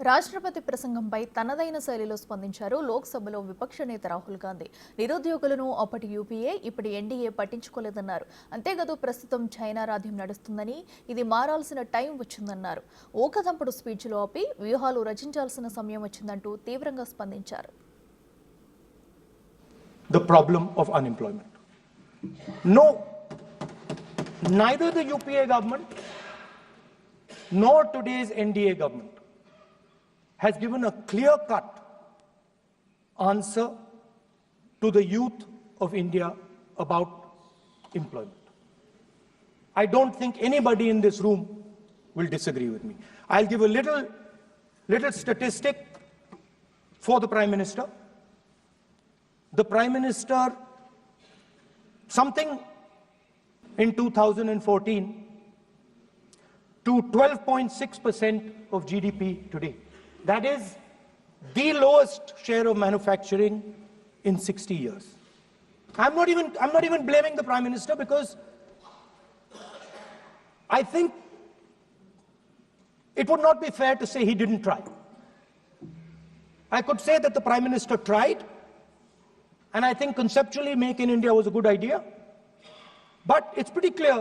రాష్ట్రపతి ప్రసంగంపై తనదైన శైలిలో స్పందించారు లోక్సభలో విపక్ష నేత రాహుల్ గాంధీ. నిరుద్యోగులను అప్పటి యూపీఏ ఇప్పటి ఎన్డీఏ పట్టించుకోలేదన్నారు. అంతేకాదు ప్రస్తుతం చైనా రాజ్యం నడుస్తుందని, ఇది మారాల్సిన టైం వచ్చిందన్నారు. ఊకదంపుడు స్పీచ్లో ఆపి వ్యూహాలు రచించాల్సిన సమయం వచ్చిందంటూ తీవ్రంగా స్పందించారు. The problem of unemployment. No, neither the UPA government nor today's NDA government has given a clear-cut answer to the youth of India about employment. I don't think anybody in this room will disagree with me. I'll give a little statistic for the Prime Minister. The Prime Minister, something in 2014 to 12.6% of GDP today. That is the lowest share of manufacturing in 60 years. I'm not even blaming the Prime Minister, because I think it would not be fair to say he didn't try. I could say that the Prime Minister tried, and I think conceptually Make in India was a good idea, but it's pretty clear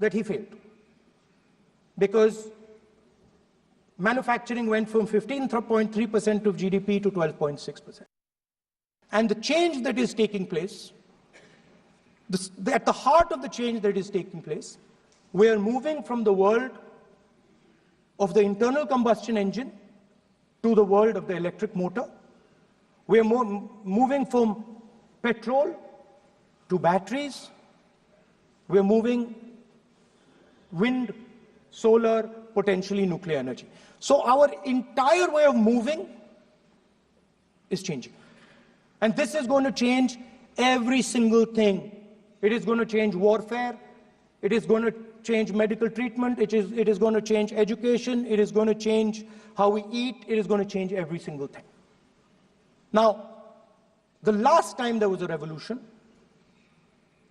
that he failed, because manufacturing went from 15.3% of GDP to 12.6%. And the change that is taking place, at the heart of the change that is taking place, we are moving from the world of the internal combustion engine to the world of the electric motor. We are moving from petrol to batteries. We are moving wind, solar, potentially nuclear energy. So our entire way of moving is changing. And this is going to change every single thing. It is going to change warfare. It is going to change medical treatment. It is going to change education. It is going to change how we eat. It is going to change every single thing. Now, the last time there was a revolution,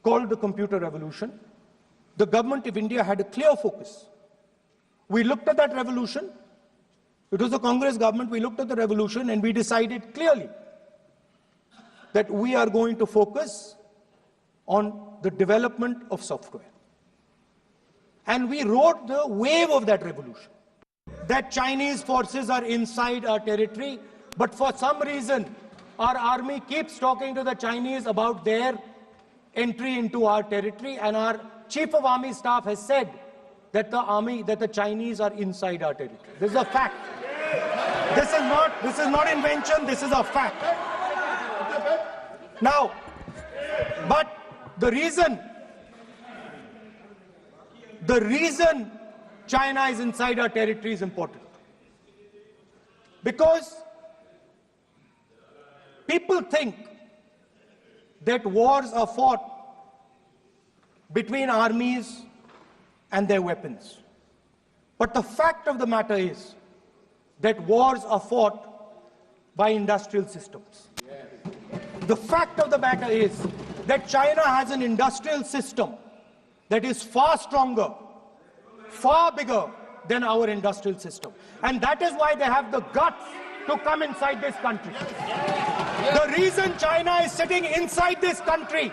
called the computer revolution, the government of India had a clear focus. We looked at that revolution. It was the Congress government. We looked at the revolution and we decided clearly that we are going to focus on the development of software. And we rode the wave of that revolution. That Chinese forces are inside our territory, but for some reason, our army keeps talking to the Chinese about their entry into our territory, and our Chief of Army Staff has said that the Chinese are inside our territory. This is a fact. This is not invention, this is a fact. Now, but the reason China is inside our territory is important. Because people think that wars are fought between armies and their weapons. But the fact of the matter is that wars are fought by industrial systems. The fact of the matter is that China has an industrial system that is far stronger, far bigger than our industrial system. And that is why they have the guts to come inside this country. The reason China is sitting inside this country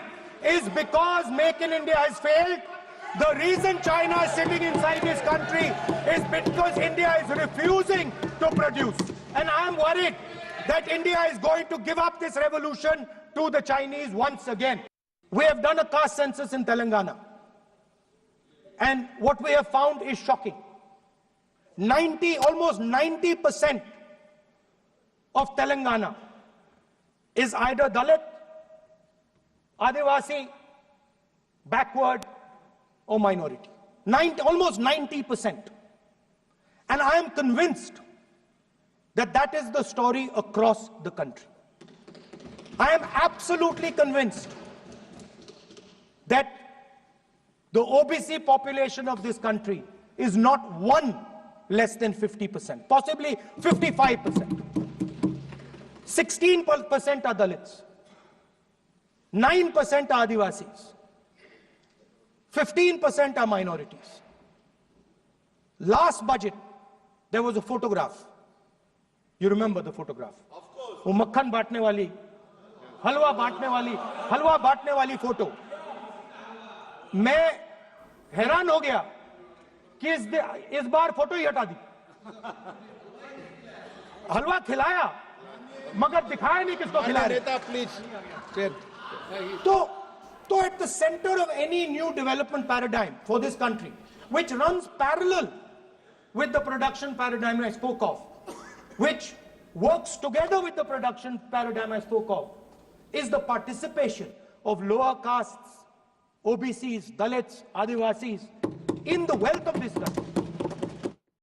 is because Make in India has failed. The reason China is sitting inside this country is because India is refusing to produce. And I am worried that India is going to give up this revolution to the Chinese once again. We have done a caste census in Telangana. And what we have found is shocking. Almost 90% of Telangana is either Dalit, Adivasi, backward, or minority. Almost 90%. And I am convinced that that is the story across the country. I am absolutely convinced that the OBC population of this country is not one less than 50%, possibly 55%. 16% are Dalits, 9% are Adivasis, 15% are minorities. Last budget, there was a photograph. You remember the photograph? Of course. वो मक्खन बांटने वाली, हलवा बांटने वाली photo. मैं हैरान हो गया कि इस बार फोटो ही हटा दी. हलवा खिलाया मगर दिखाया नहीं किसको खिला रहे. प्लीज. तो at the center of any new development paradigm for this country, which runs parallel with the production paradigm I spoke of, which works together with the production paradigm I spoke of, is the participation of lower castes, OBCs, Dalits, Adivasis in the wealth of this country.